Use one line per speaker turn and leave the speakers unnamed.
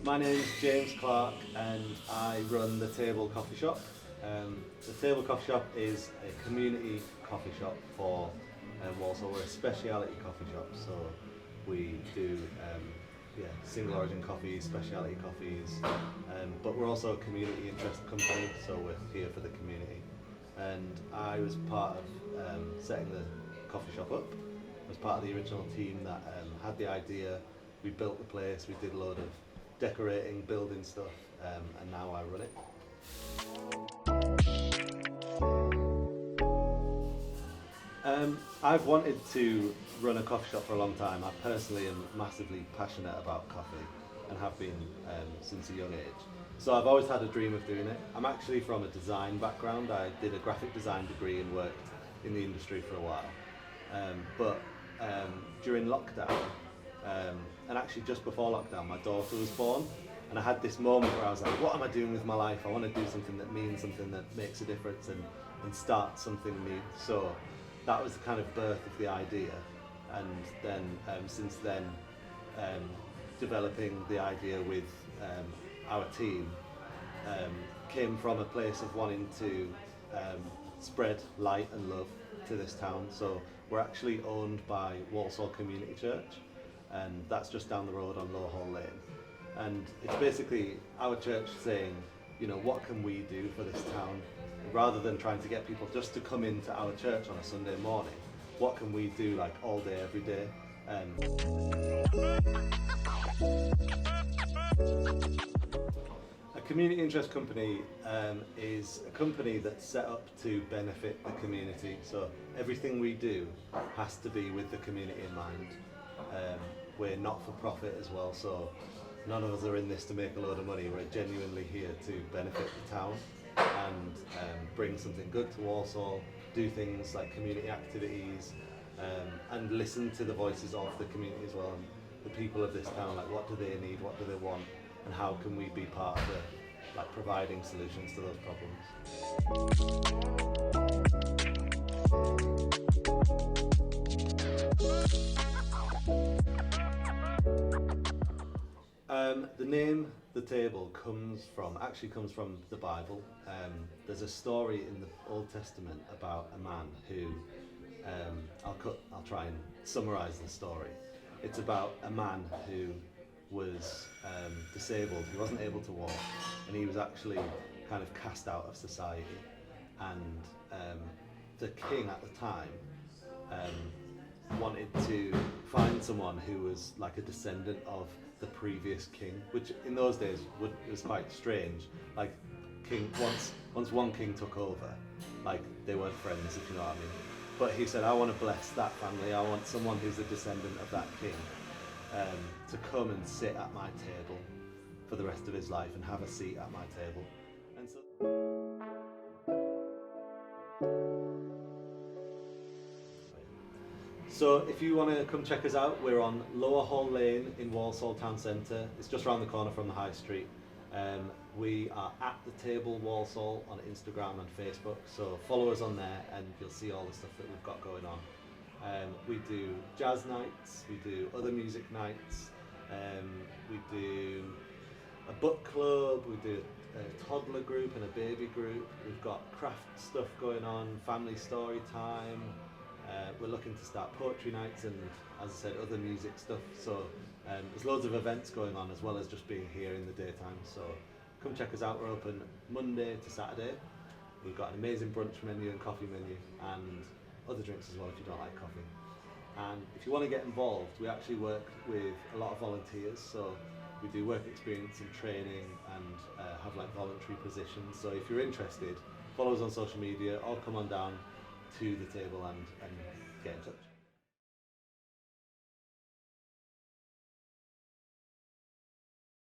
My name's James Clark and I run the Table Coffee Shop. The Table Coffee Shop is a community coffee shop for Walsall. We're a speciality coffee shop, so we do single origin coffees, speciality coffees, but we're also a community interest company, so we're here for the community. And I was part of setting the coffee shop up. I was part of the original team that had the idea. We built the place, we did a load of decorating, building stuff, and now I run it. I've wanted to run a coffee shop for a long time. I personally am massively passionate about coffee and have been since a young age. So I've always had a dream of doing it. I'm actually from a design background. I did a graphic design degree and worked in the industry for a while. But during lockdown, and actually just before lockdown, my daughter was born, and I had this moment where I was like, what am I doing with my life? I want to do something that means something, that makes a difference, and start something new. So that was the kind of birth of the idea, and then since then developing the idea with our team came from a place of wanting to spread light and love to this town. So we're actually owned by Walsall Community Church, and that's just down the road on Low Hall Lane. And it's basically our church saying, you know, what can we do for this town? Rather than trying to get people just to come into our church on a Sunday morning, what can we do like all day, every day? A community interest company is a company that's set up to benefit the community. So everything we do has to be with the community in mind. We're not for profit as well, so none of us are in this to make a load of money. We're genuinely here to benefit the town and bring something good to Walsall, do things like community activities, and listen to the voices of the community as well, and the people of this town. Like, what do they need, what do they want, and how can we be part of providing solutions to those problems. The name The Table comes from the Bible. There's a story in the Old Testament about a man who, I'll try and summarise the story. It's about a man who was disabled. He wasn't able to walk, and he was actually kind of cast out of society. And the king at the time wanted to find someone who was like a descendant of the previous king, which in those days was quite strange. Like, once one king took over, like, they weren't friends, if you know what I mean. But he said, I want to bless that family. I want someone who's a descendant of that king to come and sit at my table for the rest of his life and have a seat at my table. And so So if you want to come check us out, we're on Lower Hall Lane in Walsall Town Centre. It's just around the corner from the High Street. We are at The Table Walsall on Instagram and Facebook, so follow us on there and you'll see all the stuff that we've got going on. We do jazz nights, we do other music nights, we do a book club, we do a toddler group and a baby group. We've got craft stuff going on, family story time. We're looking to start poetry nights and, as I said, other music stuff. So there's loads of events going on as well as just being here in the daytime. So come check us out. We're open Monday to Saturday. We've got an amazing brunch menu and coffee menu and other drinks as well if you don't like coffee. And if you want to get involved, we actually work with a lot of volunteers. So we do work experience and training and have like voluntary positions. So if you're interested, follow us on social media or come on down to the table and get in touch.